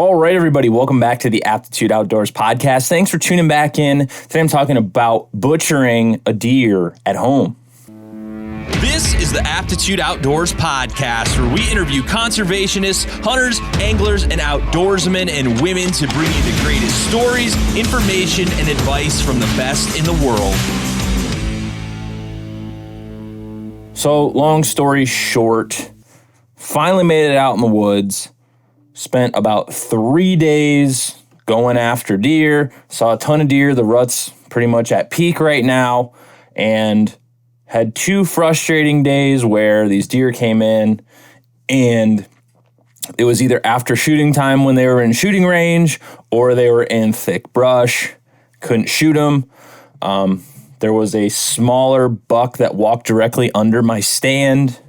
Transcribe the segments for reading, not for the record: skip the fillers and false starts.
All right, everybody, welcome back to the Aptitude Outdoors Podcast. Thanks for tuning back in. Today I'm talking about butchering a deer at home. This is the Aptitude Outdoors Podcast, where we interview conservationists, hunters, anglers, and outdoorsmen and women to bring you the greatest stories, information, and advice from the best in the world. So, long story short, finally made it out in the woods. Spent about 3 days going after deer. Saw a ton of deer. The rut's pretty much at peak right now. And had 2 frustrating days where these deer came in and it was either after shooting time when they were in shooting range or they were in thick brush. Couldn't shoot them. There was a smaller buck that walked directly under my stand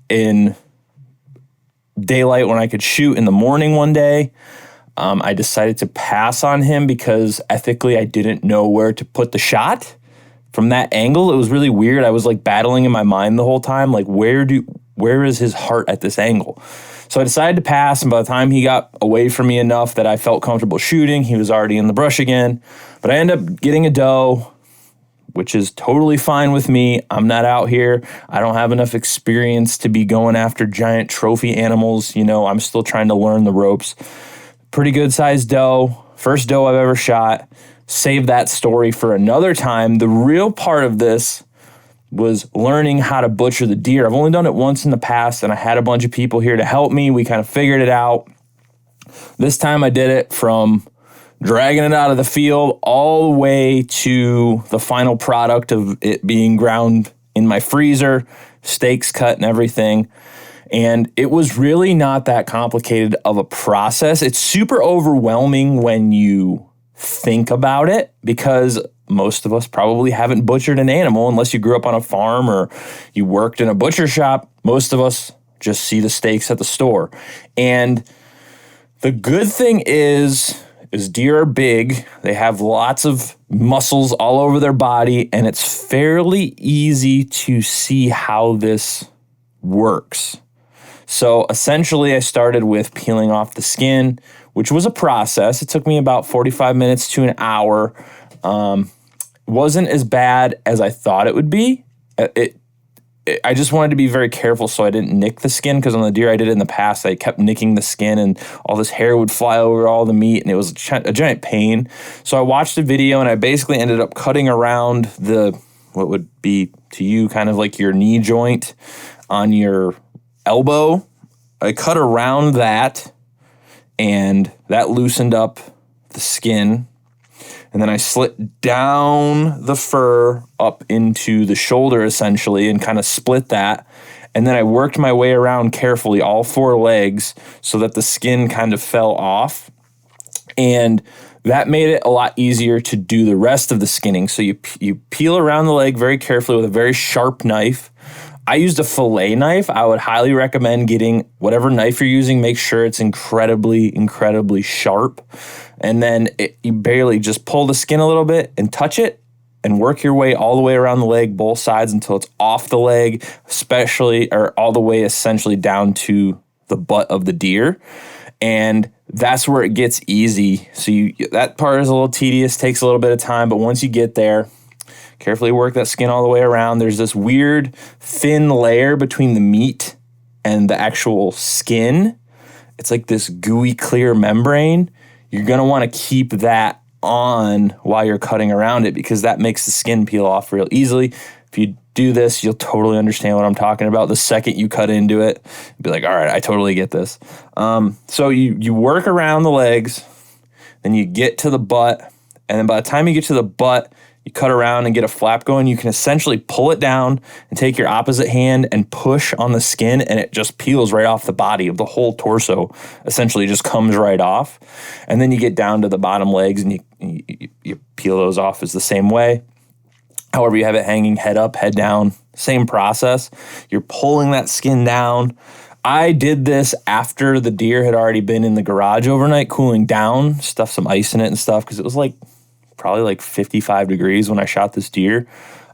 in daylight when I could shoot in the morning one day. I decided to pass on him because ethically I didn't know where to put the shot. From that angle, it was really weird. I was like battling in my mind the whole time, like where is his heart at this angle? So I decided to pass, and by the time he got away from me enough that I felt comfortable shooting, he was already in the brush again. But I ended up getting a doe, which is totally fine with me. I'm not out here. I don't have enough experience to be going after giant trophy animals. You know, I'm still trying to learn the ropes. Pretty good sized doe. First doe I've ever shot. Save that story for another time. The real part of this was learning how to butcher the deer. I've only done it once in the past, and I had a bunch of people here to help me. We kind of figured it out. This time I did it from dragging it out of the field all the way to the final product of it being ground in my freezer, steaks cut and everything. And it was really not that complicated of a process. It's super overwhelming when you think about it because most of us probably haven't butchered an animal unless you grew up on a farm or you worked in a butcher shop. Most of us just see the steaks at the store. And the good thing is deer are big. They have lots of muscles all over their body, and it's fairly easy to see how this works. So essentially, I started with peeling off the skin, which was a process. It took me about 45 minutes to an hour. Wasn't as bad as I thought it would be. I just wanted to be very careful so I didn't nick the skin, because on the deer I did in the past, I kept nicking the skin and all this hair would fly over all the meat, and it was a giant pain. So I watched the video and I basically ended up cutting around what would be to you kind of like your knee joint on your elbow. I cut around that, and that loosened up the skin. And then I slit down the fur up into the shoulder, essentially, and kind of split that. And then I worked my way around carefully, all 4 legs, so that the skin kind of fell off. And that made it a lot easier to do the rest of the skinning. So you peel around the leg very carefully with a very sharp knife. I used a fillet knife. I would highly recommend getting whatever knife you're using. Make sure it's incredibly, incredibly sharp. And then you barely just pull the skin a little bit and touch it and work your way all the way around the leg, both sides, until it's off the leg, or all the way essentially down to the butt of the deer. And that's where it gets easy. So that part is a little tedious, takes a little bit of time, but once you get there, carefully work that skin all the way around. There's this weird thin layer between the meat and the actual skin. It's like this gooey clear membrane. You're going to want to keep that on while you're cutting around it, because that makes the skin peel off real easily. If you do this, you'll totally understand what I'm talking about. The second you cut into it, you'll be like, all right, I totally get this. So you work around the legs, then you get to the butt, and then by the time you get to the butt, you cut around and get a flap going. You can essentially pull it down and take your opposite hand and push on the skin, and it just peels right off the body of the whole torso. Essentially just comes right off. And then you get down to the bottom legs and you peel those off is the same way. However you have it hanging, head up, head down, same process. You're pulling that skin down. I did this after the deer had already been in the garage overnight, cooling down, stuffed some ice in it and stuff, because it was probably 55 degrees when I shot this deer.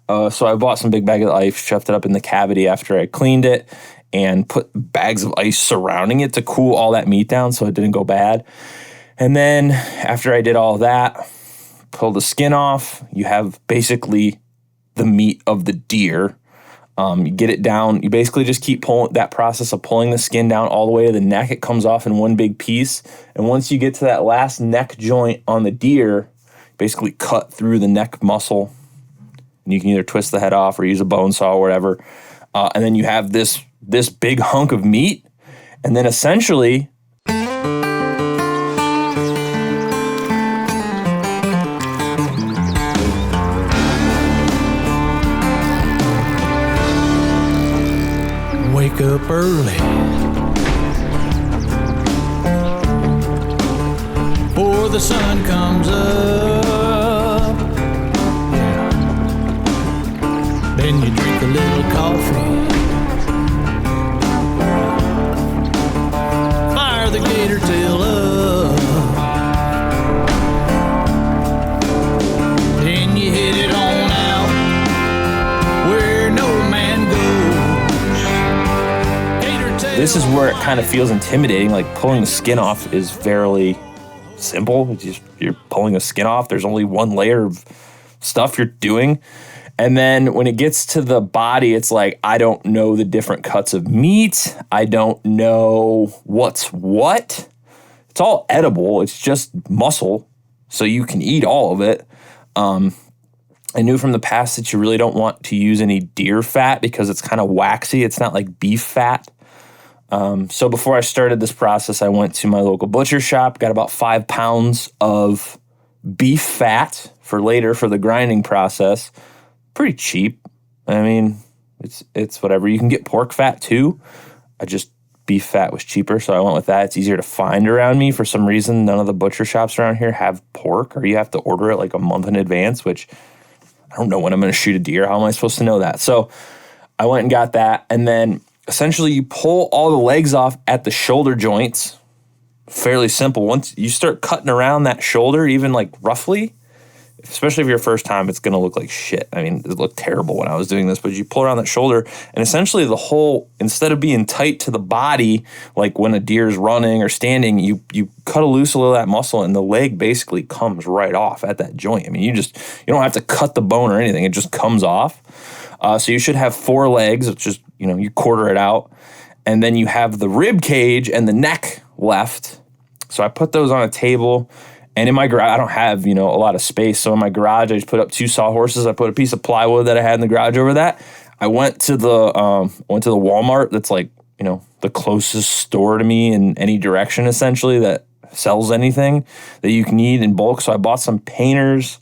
So I bought some big bag of ice, shoved it up in the cavity after I cleaned it, and put bags of ice surrounding it to cool all that meat down so it didn't go bad. And then after I did all that, pull the skin off. You have basically the meat of the deer. You get it down. You basically just keep pulling that process of pulling the skin down all the way to the neck. It comes off in one big piece. And once you get to that last neck joint on the deer, basically cut through the neck muscle. And you can either twist the head off or use a bone saw or whatever. And then you have this big hunk of meat. And then essentially, wake up early before the sun comes up. Yeah. Then you drink a little coffee, fire the gator tail up, then you hit it on out where no man goes. this is where it kind of feels intimidating. Like pulling the skin off is fairly simple. It's just, you're pulling the skin off. There's only one layer of stuff you're doing. And then when it gets to the body, it's like, I don't know the different cuts of meat. I don't know what's what. It's all edible. It's just muscle. So you can eat all of it. I knew from the past that you really don't want to use any deer fat because it's kind of waxy. It's not like beef fat. So before I started this process, I went to my local butcher shop, got about 5 pounds of beef fat for later for the grinding process. Pretty cheap. I mean, it's whatever. You can get pork fat too. Beef fat was cheaper, so I went with that. It's easier to find around me. For some reason, none of the butcher shops around here have pork, or you have to order it like a month in advance, which I don't know when I'm going to shoot a deer. How am I supposed to know that? So I went and got that, and then essentially you pull all the legs off at the shoulder joints. Fairly simple. Once you start cutting around that shoulder, even like roughly, especially if you're first time, it's going to look like shit. I mean, it looked terrible when I was doing this, but you pull around that shoulder, and essentially the whole, instead of being tight to the body, like when a deer is running or standing, you cut loose a little of that muscle, and the leg basically comes right off at that joint. I mean, you don't have to cut the bone or anything. It just comes off. So you should have 4 legs. It's just, you quarter it out. And then you have the rib cage and the neck left. So I put those on a table. And in my garage, I don't have, a lot of space. So in my garage, I just put up 2 sawhorses. I put a piece of plywood that I had in the garage over that. I went to the Walmart that's like, the closest store to me in any direction, essentially, that sells anything that you can need in bulk. So I bought some painters,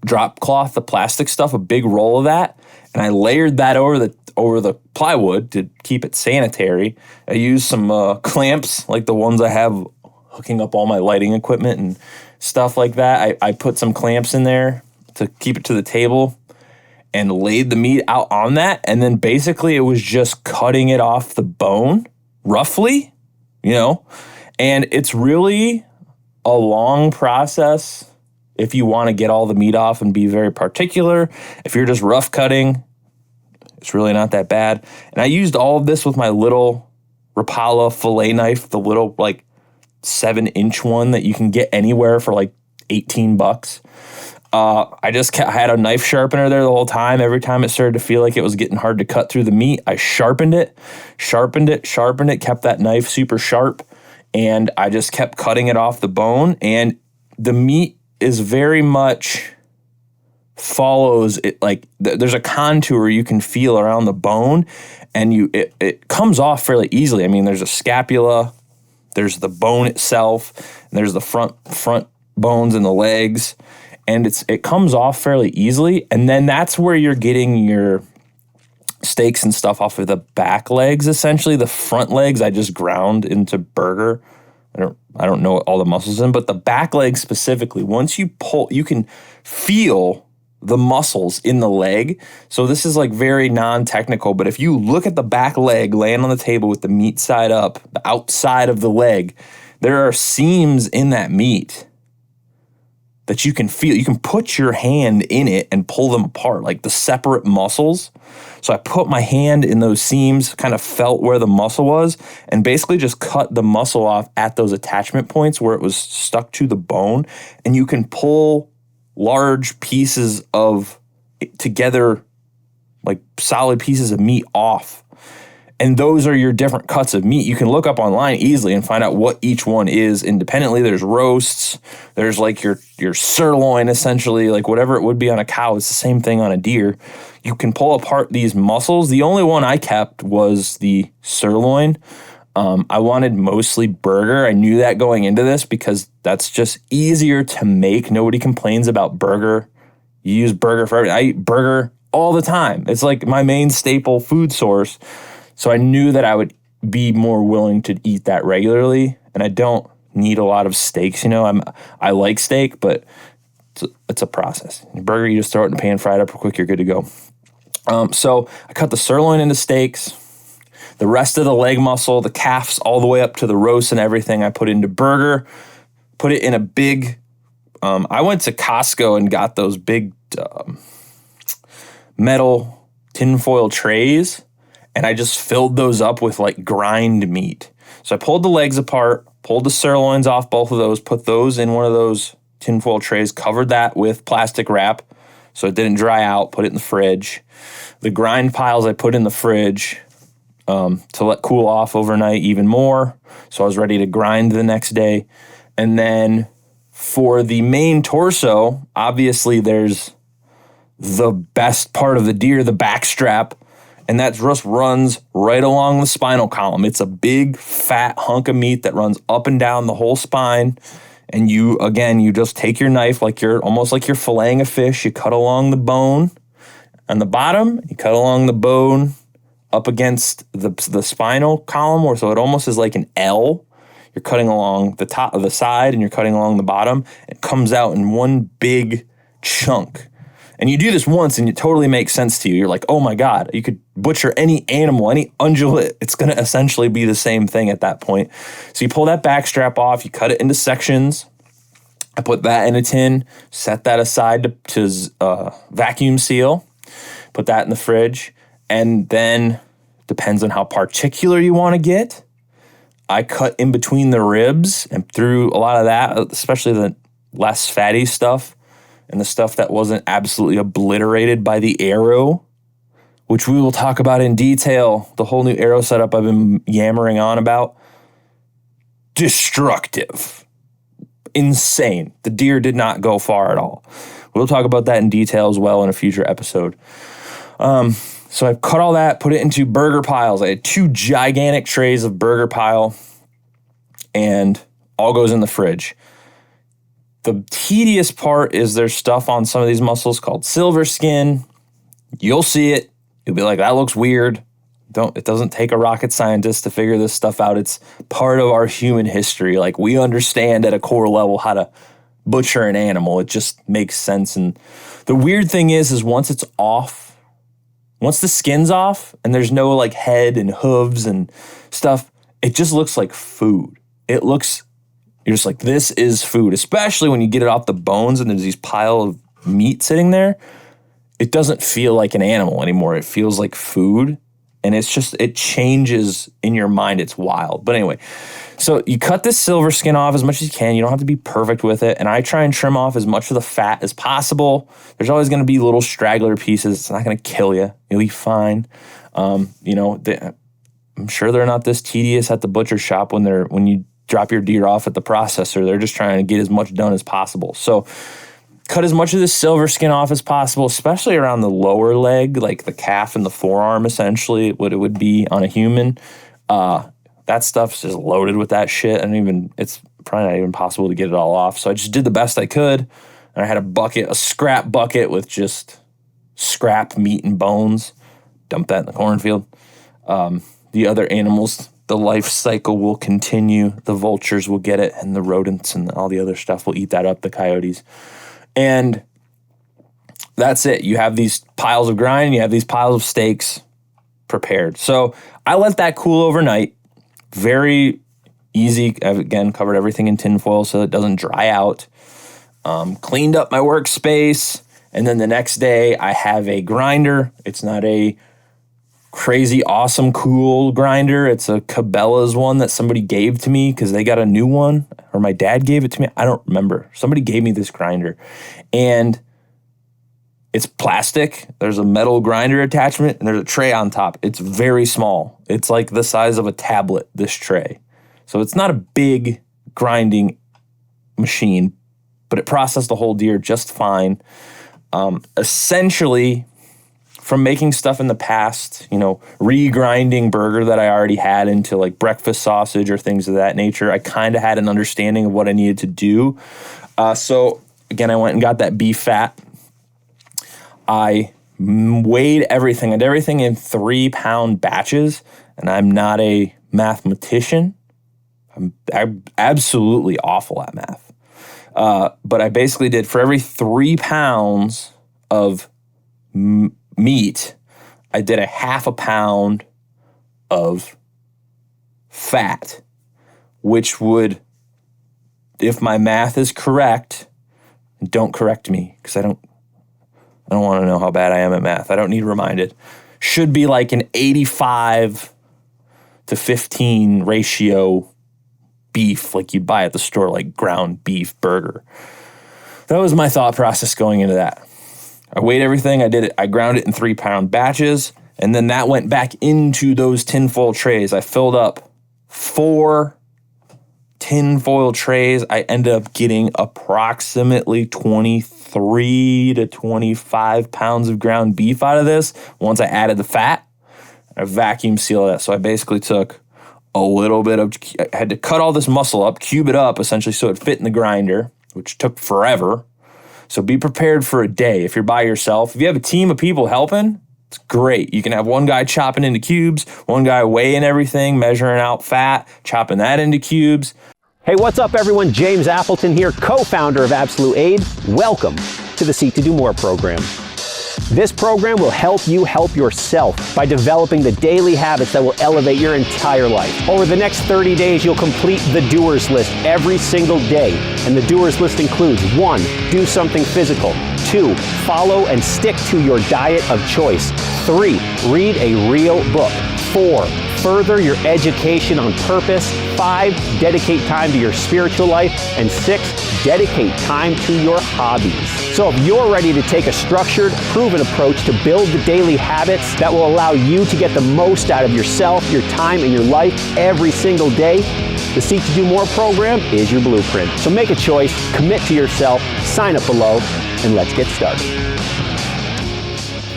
drop cloth, the plastic stuff, a big roll of that. And I layered that over the plywood to keep it sanitary. I used some clamps, like the ones I have hooking up all my lighting equipment and stuff like that. I put some clamps in there to keep it to the table and laid the meat out on that. And then basically it was just cutting it off the bone, roughly, and it's really a long process if you want to get all the meat off and be very particular. If you're just rough cutting, it's really not that bad. And I used all of this with my little Rapala fillet knife, the little 7-inch one that you can get anywhere for like $18. I had a knife sharpener there the whole time. Every time it started to feel like it was getting hard to cut through the meat, I sharpened it, kept that knife super sharp, and I just kept cutting it off the bone. And the meat is very much follows it, like there's a contour you can feel around the bone, and it comes off fairly easily. I mean, there's a scapula, there's the bone itself, and there's the front bones and the legs, and it comes off fairly easily. And then that's where you're getting your steaks and stuff off of the back legs. Essentially, the front legs I just ground into burger. I don't know all the muscles in, but the back leg specifically, once you pull, you can feel the muscles in the leg. So this is like very non-technical, but if you look at the back leg laying on the table with the meat side up, the outside of the leg, there are seams in that meat that you can feel. You can put your hand in it and pull them apart, like the separate muscles. So I put my hand in those seams, kind of felt where the muscle was, and basically just cut the muscle off at those attachment points where it was stuck to the bone. And you can pull large pieces of together, like solid pieces of meat off. And those are your different cuts of meat. You can look up online easily and find out what each one is independently. There's roasts. There's like your sirloin, essentially, like whatever it would be on a cow. It's the same thing on a deer. You can pull apart these muscles. The only one I kept was the sirloin. I wanted mostly burger. I knew that going into this because that's just easier to make. Nobody complains about burger. You use burger for everything. I eat burger all the time. It's like my main staple food source. So I knew that I would be more willing to eat that regularly, and I don't need a lot of steaks. I like steak, but it's a process. Burger, you just throw it in the pan, fry it up real quick, you're good to go. So I cut the sirloin into steaks. The rest of the leg muscle, the calves, all the way up to the roast and everything, I put into burger. Put it in a big. I went to Costco and got those big metal tinfoil trays. And I just filled those up with like grind meat. So I pulled the legs apart, pulled the sirloins off both of those, put those in one of those tinfoil trays, covered that with plastic wrap so it didn't dry out, put it in the fridge. The grind piles I put in the fridge to let cool off overnight even more. So I was ready to grind the next day. And then for the main torso, obviously there's the best part of the deer, the back strap. And that just runs right along the spinal column. It's a big, fat hunk of meat that runs up and down the whole spine. And you just take your knife almost like you're filleting a fish. You cut along the bone on the bottom. You cut along the bone up against the spinal column, so it almost is like an L. You're cutting along the top of the side, and you're cutting along the bottom. It comes out in one big chunk. And you do this once and it totally makes sense to you. You're like, oh my God, you could butcher any animal, any ungulate. It's going to essentially be the same thing at that point. So you pull that back strap off, you cut it into sections. I put that in a tin, set that aside to vacuum seal, put that in the fridge. And then, depends on how particular you want to get, I cut in between the ribs and through a lot of that, especially the less fatty stuff. And the stuff that wasn't absolutely obliterated by the arrow, which we will talk about in detail. The whole new arrow setup I've been yammering on about. Destructive. Insane. The deer did not go far at all. We'll talk about that in detail as well in a future episode. So I cut all that, put it into burger piles. I had 2 gigantic trays of burger pile, and all goes in the fridge. The tedious part is there's stuff on some of these muscles called silver skin. You'll see it. You'll be like, that looks weird. It doesn't take a rocket scientist to figure this stuff out. It's part of our human history. Like, we understand at a core level how to butcher an animal. It just makes sense. And the weird thing is once it's off, once the skin's off and there's no like head and hooves and stuff, it just looks like food. You're just like, this is food, especially when you get it off the bones and there's these pile of meat sitting there. It doesn't feel like an animal anymore. It feels like food. And it changes in your mind. It's wild. But anyway, so you cut this silver skin off as much as you can. You don't have to be perfect with it. And I try and trim off as much of the fat as possible. There's always going to be little straggler pieces. It's not going to kill you. You'll be fine. I'm sure they're not this tedious at the butcher shop when you drop your deer off at the processor. They're just trying to get as much done as possible. So cut as much of this silver skin off as possible, especially around the lower leg, like the calf and the forearm, essentially, what it would be on a human. That stuff's just loaded with that shit. It's probably not even possible to get it all off. So I just did the best I could. And I had a scrap bucket with just scrap meat and bones. Dump that in the cornfield. The other animals, the life cycle will continue. The vultures will get it, and the rodents and all the other stuff will eat that up, the coyotes. And that's it. You have these piles of grind, you have these piles of steaks prepared. So I let that cool overnight. Very easy. I've, again, covered everything in tinfoil so it doesn't dry out. cleaned up my workspace, and then the next day I have a grinder. It's not a crazy, awesome, cool grinder. It's a Cabela's one that somebody gave to me because they got a new one, or my dad gave it to me. I don't remember. Somebody gave me this grinder, and it's plastic. There's a metal grinder attachment, and there's a tray on top. It's very small. It's like the size of a tablet, this tray. So it's not a big grinding machine, but it processed the whole deer just fine. Essentially, from making stuff in the past, re-grinding burger that I already had into like breakfast sausage or things of that nature, I kind of had an understanding of what I needed to do. So again, I went and got that beef fat. I weighed everything. I did everything in 3-pound batches, and I'm not a mathematician. I'm absolutely awful at math. But I basically did, for every 3 pounds of meat, I did a 1/2 pound of fat, which would, if my math is correct, don't correct me because I don't want to know how bad I am at math. I don't need reminded. Should be like an 85-15 ratio beef, like you buy at the store, like ground beef burger. That was my thought process going into that. I weighed everything. I ground it in 3-pound batches, and then that went back into those tinfoil trays. I filled up 4 tinfoil trays. I ended up getting approximately 23 to 25 pounds of ground beef out of this. Once I added the fat, I vacuum sealed it. So I basically took a little bit of, I had to cut all this muscle up, cube it up essentially so it fit in the grinder, which took forever. So be prepared for a day. If you're by yourself, if you have a team of people helping, it's great. You can have one guy chopping into cubes, one guy weighing everything, measuring out fat, chopping that into cubes. Hey, what's up everyone? James Appleton here, co-founder of Absolute Aid. Welcome to the Seek to Do More program. This program will help you help yourself by developing the daily habits that will elevate your entire life. Over the next 30 days, you'll complete the doers list every single day. And the doers list includes 1, do something physical. 2, follow and stick to your diet of choice. 3, read a real book. 4, further your education on purpose. 5, dedicate time to your spiritual life. And 6, dedicate time to your hobbies. So if you're ready to take a structured, proven approach to build the daily habits that will allow you to get the most out of yourself, your time, and your life every single day, the Seek to Do More program is your blueprint. So make a choice, commit to yourself, sign up below, and let's get started.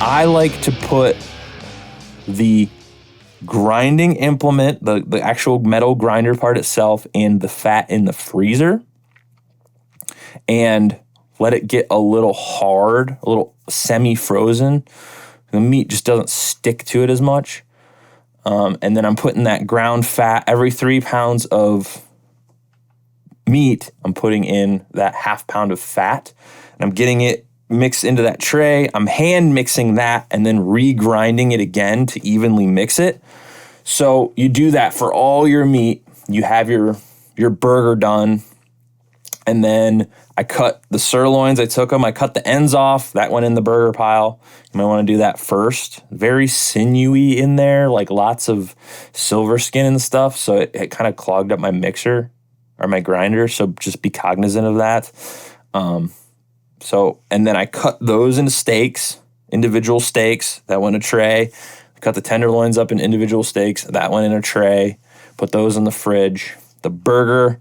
I like to put the grinding implement, the actual metal grinder part itself, and the fat in the freezer and let it get a little hard, a little semi-frozen. The meat just doesn't stick to it as much. And then I'm putting that ground fat, every 3 pounds of meat, I'm putting in that 1/2 pound of fat. And I'm getting it mixed into that tray. I'm hand mixing that and then re-grinding it again to evenly mix it. So you do that for all your meat. You have your burger done. And then I cut the sirloins. I took them. I cut the ends off. That went in the burger pile. You might want to do that first. Very sinewy in there, like lots of silver skin and stuff. So it kind of clogged up my mixer or my grinder. So just be cognizant of that. And then I cut those into steaks, individual steaks. That went in a tray. I cut the tenderloins up in individual steaks. That went in a tray. Put those in the fridge. The burger,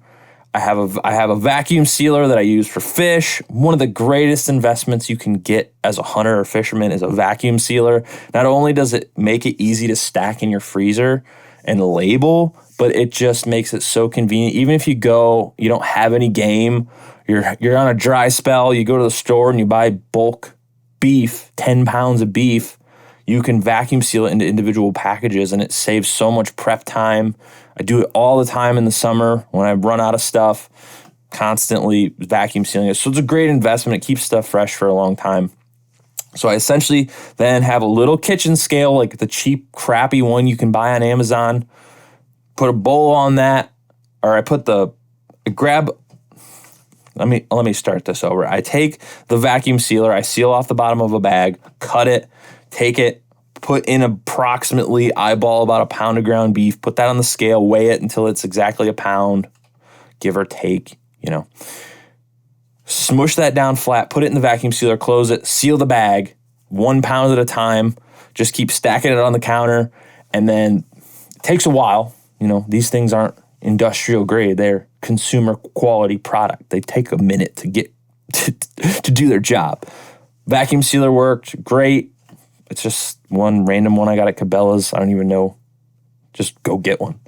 I have a vacuum sealer that I use for fish. One of the greatest investments you can get as a hunter or fisherman is a vacuum sealer. Not only does it make it easy to stack in your freezer and label, but it just makes it so convenient. Even if you don't have any game, you're on a dry spell, you go to the store and you buy bulk beef, 10 pounds of beef, you can vacuum seal it into individual packages and it saves so much prep time. I do it all the time in the summer when I run out of stuff, constantly vacuum sealing it. So it's a great investment. It keeps stuff fresh for a long time. So I essentially then have a little kitchen scale, like the cheap, crappy one you can buy on Amazon, put a bowl on that, or I grab let me start this over. I take the vacuum sealer, I seal off the bottom of a bag, cut it, take it, put in approximately eyeball about a pound of ground beef, put that on the scale, weigh it until it's exactly a pound, give or take, Smush that down flat, put it in the vacuum sealer, close it, seal the bag, 1 pound at a time, just keep stacking it on the counter, and then it takes a while. These things aren't industrial grade. They're consumer quality product. They take a minute to get to do their job. Vacuum sealer worked great. It's just one random one I got at Cabela's. I don't even know. Just go get one.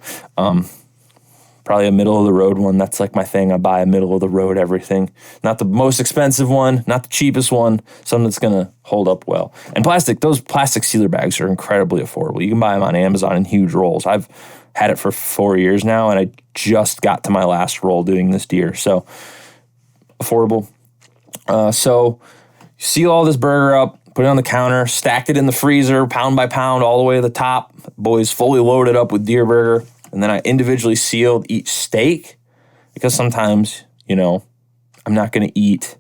Probably a middle of the road one. That's like my thing. I buy a middle of the road everything. Not the most expensive one, not the cheapest one, something that's going to hold up well. And those plastic sealer bags are incredibly affordable. You can buy them on Amazon in huge rolls. I've had it for 4 years now, and I just got to my last roll doing this deer. So affordable. So seal all this burger up, put it on the counter, stacked it in the freezer, pound by pound, all the way to the top. Boys fully loaded up with deer burger. And then I individually sealed each steak because sometimes, I'm not going to eat.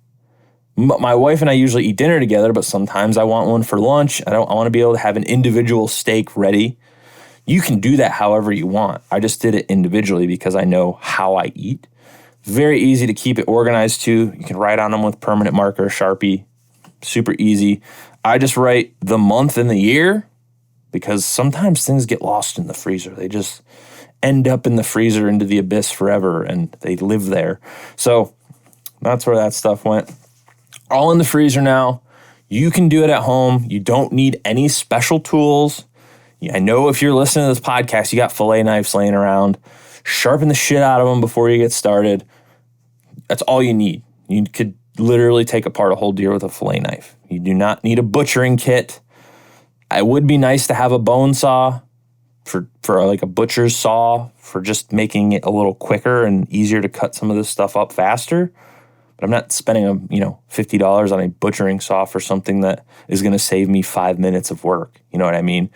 My wife and I usually eat dinner together, but sometimes I want one for lunch. I want to be able to have an individual steak ready. You can do that however you want. I just did it individually because I know how I eat. Very easy to keep it organized too. You can write on them with permanent marker, Sharpie. Super easy. I just write the month and the year because sometimes things get lost in the freezer. They just end up in the freezer into the abyss forever, and they live there. So that's where that stuff went. All in the freezer now. You can do it at home. You don't need any special tools. I know if you're listening to this podcast, you got fillet knives laying around. Sharpen the shit out of them before you get started. That's all you need. You could literally take apart a whole deer with a fillet knife. You do not need a butchering kit. It would be nice to have a bone saw for like a butcher's saw for just making it a little quicker and easier to cut some of this stuff up faster. But I'm not spending $50 on a butchering saw for something that is going to save me 5 minutes of work. You know what I mean?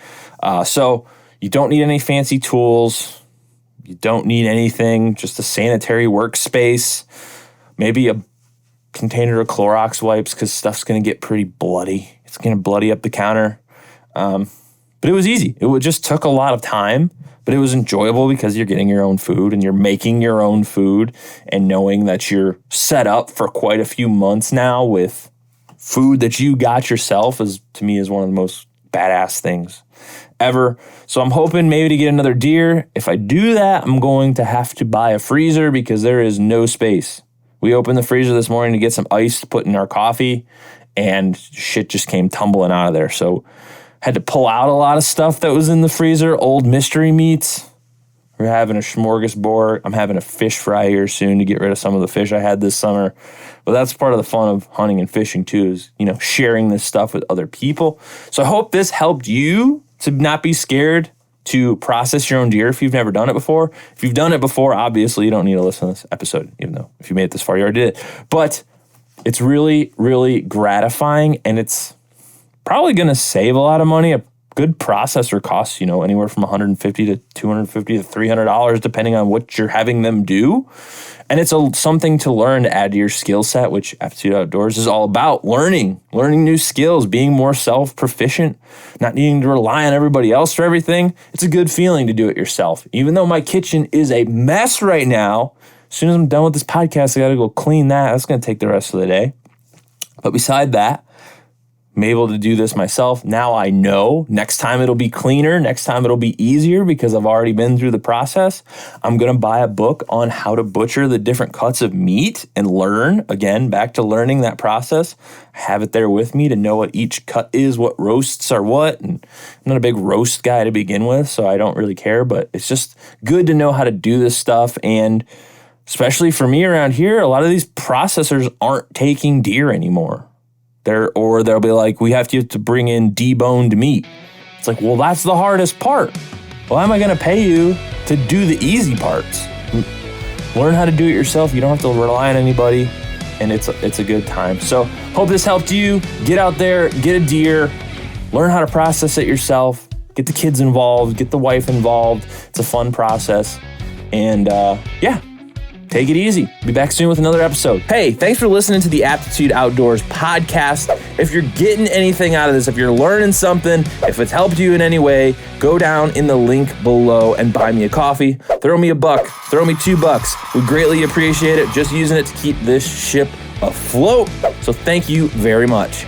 So you don't need any fancy tools. You don't need anything, just a sanitary workspace, maybe a container of Clorox wipes because stuff's going to get pretty bloody. It's going to bloody up the counter. But it was easy. It just took a lot of time, but it was enjoyable because you're getting your own food and you're making your own food and knowing that you're set up for quite a few months now with food that you got yourself to me is one of the most badass things ever. So I'm hoping maybe to get another deer. If I do that, I'm going to have to buy a freezer because there is no space. We opened the freezer this morning to get some ice to put in our coffee and shit just came tumbling out of there. So had to pull out a lot of stuff that was in the freezer, old mystery meats. We're having a smorgasbord. I'm having a fish fry here soon to get rid of some of the fish I had this summer. But that's part of the fun of hunting and fishing too is, sharing this stuff with other people. So I hope this helped you to not be scared to process your own deer if you've never done it before. If you've done it before, obviously you don't need to listen to this episode, even though if you made it this far, you already did it. But it's really, really gratifying, and it's probably going to save a lot of money. A good processor costs, anywhere from $150 to $250 to $300, depending on what you're having them do. And it's something to learn to add to your skill set, which Aptitude Outdoors is all about. Learning new skills, being more self-proficient, not needing to rely on everybody else for everything. It's a good feeling to do it yourself. Even though my kitchen is a mess right now, as soon as I'm done with this podcast, I got to go clean that. That's going to take the rest of the day. But beside that, I'm able to do this myself. Now I know next time it'll be cleaner. Next time it'll be easier because I've already been through the process. I'm going to buy a book on how to butcher the different cuts of meat and learn, again, back to learning that process. Have it there with me to know what each cut is, what roasts are what. And I'm not a big roast guy to begin with, so I don't really care, but it's just good to know how to do this stuff. And especially for me around here, a lot of these processors aren't taking deer anymore. They'll be like, we have to bring in deboned meat. It's like, well, that's the hardest part. Why am I going to pay you to do the easy parts? Learn how to do it yourself. You don't have to rely on anybody, and it's a good time. So hope this helped you. Get out there, get a deer, learn how to process it yourself, get the kids involved, get the wife involved. It's a fun process. And take it easy. Be back soon with another episode. Hey, thanks for listening to the Aptitude Outdoors Podcast. If you're getting anything out of this, if you're learning something, if it's helped you in any way, go down in the link below and buy me a coffee. Throw me $1, throw me $2. We greatly appreciate it. Just using it to keep this ship afloat. So thank you very much.